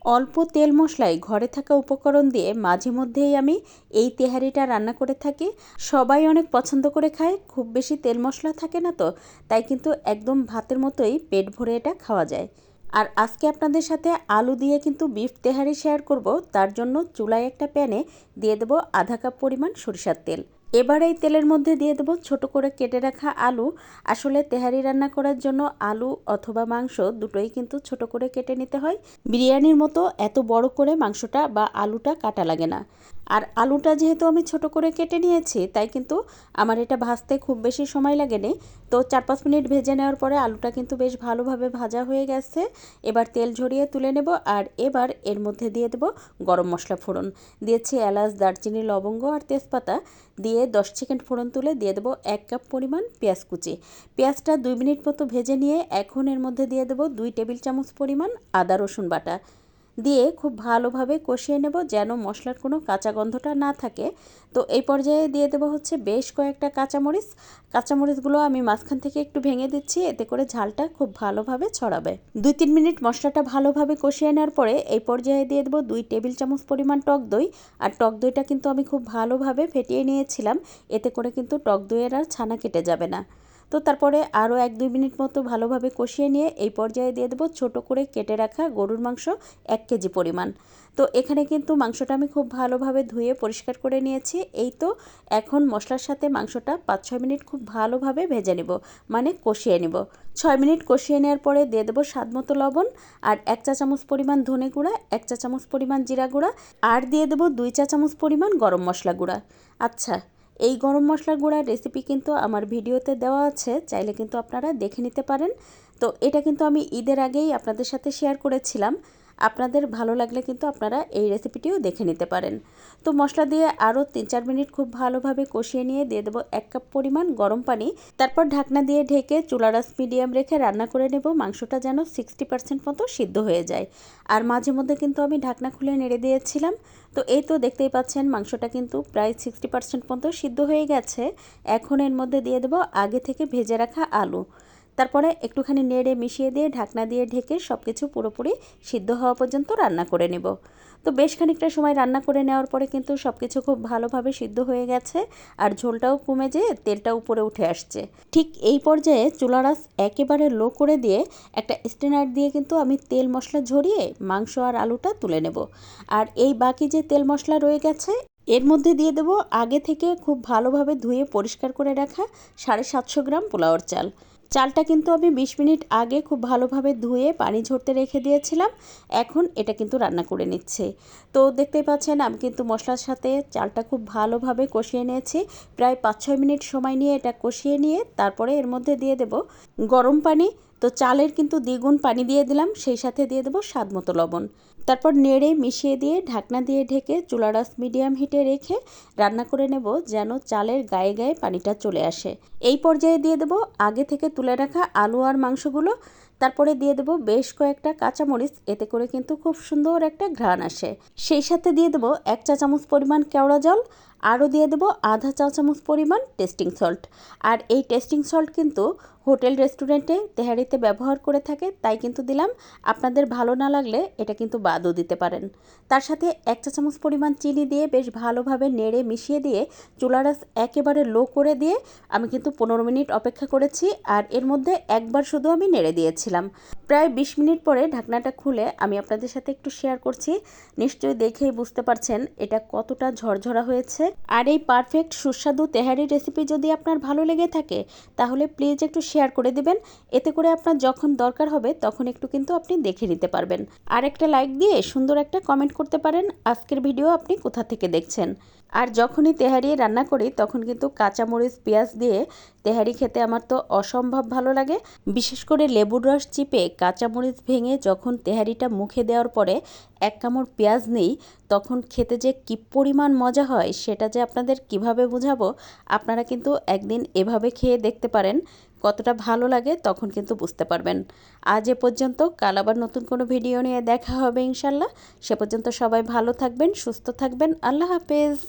অল্প তেল মশলায় ঘরে থাকা উপকরণ দিয়ে মাঝে মধ্যেই আমি এই তেহারিটা রান্না করে থাকি। সবাই অনেক পছন্দ করে খায়, খুব বেশি তেল মশলা থাকে না তো, তাই কিন্তু একদম ভাতের মতোই পেট ভরে এটা খাওয়া যায়। আর আজকে আপনাদের সাথে আলু দিয়ে কিন্তু বিফ তেহারি শেয়ার করব। তার জন্য চুলায় একটা প্যানে দিয়ে দেবো আধা কাপ পরিমাণ সরিষার তেল। এবার এই তেলের মধ্যে দিয়ে দেবো ছোট করে কেটে রাখা আলু। আসলে তেহারি রান্না করার জন্য আলু অথবা মাংস দুটোই কিন্তু ছোট করে কেটে নিতে হয়। বিরিয়ানির মতো এত বড় করে মাংসটা বা আলুটা কাটা লাগে না। আর আলুটা যেহেতু আমি ছোট করে কেটে নিয়েছি, তাই কিন্তু আমার এটা ভাজতে খুব বেশি সময় লাগেনি। তো 4-5 মিনিট ভেজে নেওয়ার পরে আলুটা কিন্তু বেশ ভালোভাবে ভাজা হয়ে গেছে। এবার তেল ঝরিয়ে তুলে নেব। আর এবার এর মধ্যে দিয়ে দেব গরম মশলা ফোড়ন। দিয়েছি এলাচ, দারচিনি, লবঙ্গ আর তেজপাতা। দিয়ে 10 সেকেন্ড ফোড়ন তুলে দিয়ে দেবো 1 কাপ পরিমাণ পেঁয়াজ কুচি। পেঁয়াজটা 2 মিনিট মতো ভেজে নিয়ে এখন এর মধ্যে দিয়ে দেবো 2 টেবিল চামচ পরিমাণ আদা রসুন বাটা। দিয়ে খুব ভালোভাবে কষিয়ে নেব যেন মশলার কোনো কাঁচা গন্ধটা না থাকে। তো এই পর্যায়ে দিয়ে দেবো হচ্ছে বেশ কয়েকটা কাঁচামরিচ। কাঁচামরিচগুলো আমি মাঝখান থেকে একটু ভেঙে দিচ্ছি, এতে করে ঝালটা খুব ভালোভাবে ছড়াবে। 2-3 মিনিট মশলাটা ভালোভাবে কষিয়ে নেওয়ার পরে এই পর্যায়ে দিয়ে দেবো 2 টেবিল চামচ পরিমাণ টক দই। আর টক দইটা কিন্তু আমি খুব ভালোভাবে ফেটিয়ে নিয়েছিলাম, এতে করে কিন্তু টক দইয়ের আর ছানা কেটে যাবে না। তো তারপরে আরও 1-2 মিনিট মতো ভালোভাবে কষিয়ে নিয়ে এই পর্যায়ে দিয়ে দেবো ছোটো করে কেটে রাখা গরুর মাংস 1 কেজি পরিমাণ। তো এখানে কিন্তু মাংসটা আমি খুব ভালোভাবে ধুয়ে পরিষ্কার করে নিয়েছি। এই তো এখন মশলার সাথে মাংসটা 5-6 মিনিট খুব ভালোভাবে ভেজে নেব, মানে কষিয়ে নেব। 6 মিনিট কষিয়ে নেওয়ার পরে দিয়ে দেবো স্বাদমতো লবণ আর 1 চা চামচ পরিমাণ ধনে গুঁড়া, 1 চা চামচ পরিমাণ জিরা গুঁড়া আর দিয়ে দেবো 2 চা চামচ পরিমাণ গরম মশলা গুঁড়া। আচ্ছা, এই গরম মশলা গুঁড়ার রেসিপি কিন্তু আমার ভিডিওতে দেওয়া আছে, চাইলে কিন্তু আপনারা দেখে নিতে পারেন। তো এটা কিন্তু আমি ঈদের আগেই আপনাদের সাথে শেয়ার করেছিলাম। আপনাদের ভালো লাগলে কিন্তু আপনারা এই রেসিপিটিও দেখে নিতে পারেন। তো মশলা দিয়ে আরও 3-4 মিনিট খুব ভালোভাবে কষিয়ে নিয়ে দিয়ে দেবো 1 কাপ পরিমাণ গরম পানি। তারপর ঢাকনা দিয়ে ঢেকে চুলার আঁচ মিডিয়াম রেখে রান্না করে নেব, মাংসটা যেন 60% মতো সিদ্ধ হয়ে যায়। আর মাঝে মধ্যে কিন্তু আমি ঢাকনা খুলে নেড়ে দিয়েছিলাম। তো এই তো দেখতেই পাচ্ছেন মাংসটা কিন্তু প্রায় 60% মতো সিদ্ধ হয়ে গেছে। এখন এর মধ্যে দিয়ে দেবো আগে থেকে ভেজে রাখা আলু। তারপরে একটুখানি নেড়ে মিশিয়ে দিয়ে ঢাকনা দিয়ে ঢেকে সব কিছু পুরোপুরি সিদ্ধ হওয়া পর্যন্ত রান্না করে নেব। তো বেশ খানিকটা সময় রান্না করে নেওয়ার পরে কিন্তু সব কিছু খুব ভালোভাবে সিদ্ধ হয়ে গেছে আর ঝোলটাও কমে যেয়ে তেলটা উপরে উঠে আসছে। ঠিক এই পর্যায়ে চুলার আঁচ একেবারে লো করে দিয়ে একটা স্ট্রেনার দিয়ে কিন্তু আমি তেল মশলা ঝরিয়ে মাংস আর আলুটা তুলে নেব। আর এই বাকি যে তেল মশলা রয়ে গেছে এর মধ্যে দিয়ে দেবো আগে থেকে খুব ভালোভাবে ধুয়ে পরিষ্কার করে রাখা 750 গ্রাম পোলাওর চাল। চালটা কিন্তু আমি 20 মিনিট আগে খুব ভালোভাবে ধুয়ে পানি ঝরতে রেখে দিয়েছিলাম। এখন এটা কিন্তু রান্না করে নিচ্ছে। তো দেখতেই পাচ্ছেন আমি কিন্তু মশলার সাথে চালটা খুব ভালোভাবে কষিয়ে নিয়েছি। প্রায় 5-6 মিনিট সময় নিয়ে এটা কষিয়ে নিয়ে তারপরে এর মধ্যে দিয়ে দেব গরম পানি। তো চালের কিন্তু দ্বিগুণ পানি দিয়ে দিলাম, সেই সাথে দিয়ে দেবো স্বাদমতো লবণ। তারপর নেড়ে মিশিয়ে দিয়ে ঢাকনা দিয়ে ঢেকে চুলার আঁচ মিডিয়াম হিটে রেখে রান্না করে নেব যেন চালের গায়ে গায়ে পানিটা চলে আসে। এই পর্যায়ে দিয়ে দেবো আগে থেকে তুলে রাখা আলু আর মাংসগুলো। তারপরে দিয়ে দেবো বেশ কয়েকটা কাঁচামরিচ, এতে করে কিন্তু খুব সুন্দর একটা ঘ্রাণ আসে। সেই সাথে দিয়ে দেবো 1 চা চামচ পরিমাণ কেওড়া জল। আরও দিয়ে দেবো আধা চা চামচ পরিমাণ টেস্টিং সল্ট। আর এই টেস্টিং সল্ট কিন্তু হোটেল রেস্টুরেন্টে তেহারিতে ব্যবহার করে থাকে, তাই কিন্তু দিলাম। আপনাদের ভালো না লাগলে এটা কিন্তু বাদও দিতে পারেন। তার সাথে 1 চা চামচ পরিমাণ চিনি দিয়ে বেশ ভালোভাবে নেড়ে মিশিয়ে দিয়ে চুলার আঁচ একেবারে লো করে দিয়ে আমি কিন্তু 15 মিনিট অপেক্ষা করেছি। আর এর মধ্যে একবার শুধু আমি নেড়ে দিয়েছিলাম। প্রায় 20 মিনিট পরে ঢাকনাটা খুলে আমি আপনাদের সাথে একটু শেয়ার করছি। নিশ্চয়ই দেখেই বুঝতে পারছেন এটা কতটা ঝরঝরা হয়েছে। আর এই পারফেক্ট সুস্বাদু তেহারি রেসিপি যদি আপনার ভালো লেগে থাকে তাহলে প্লিজ একটু শেয়ার করে দিবেন। এতে করে আপনার যখন দরকার হবে তখন একটু কিন্তু আপনি দেখে নিতে পারবেন। আর একটা লাইক দিয়ে সুন্দর একটা কমেন্ট করতে পারেন আজকের ভিডিও আপনি কোথা থেকে দেখছেন। আর যখনই তেহারি রান্না করি তখন কিন্তু কাঁচামরিচ পেঁয়াজ দিয়ে তেহারি খেতে আমার তো অসম্ভব ভালো লাগে। বিশেষ করে লেবুর রস চিপে কাঁচামরিচ ভেঙে যখন তেহারিটা মুখে দেওয়ার পরে 1 কামড় পেঁয়াজ নেই, তখন খেতে যে কী পরিমাণ মজা হয় সেটা যে আপনাদের কিভাবে বোঝাবো। আপনারা কিন্তু একদিন এভাবে খেয়ে দেখতে পারেন, কতটা ভালো লাগে তখন কিন্তু বুঝতে পারবেন। আজ এ পর্যন্ত, কাল আবার নতুন কোনো ভিডিও নিয়ে দেখা হবে ইনশাল্লাহ। সে পর্যন্ত সবাই ভালো থাকবেন, সুস্থ থাকবেন। আল্লাহ হাফেজ।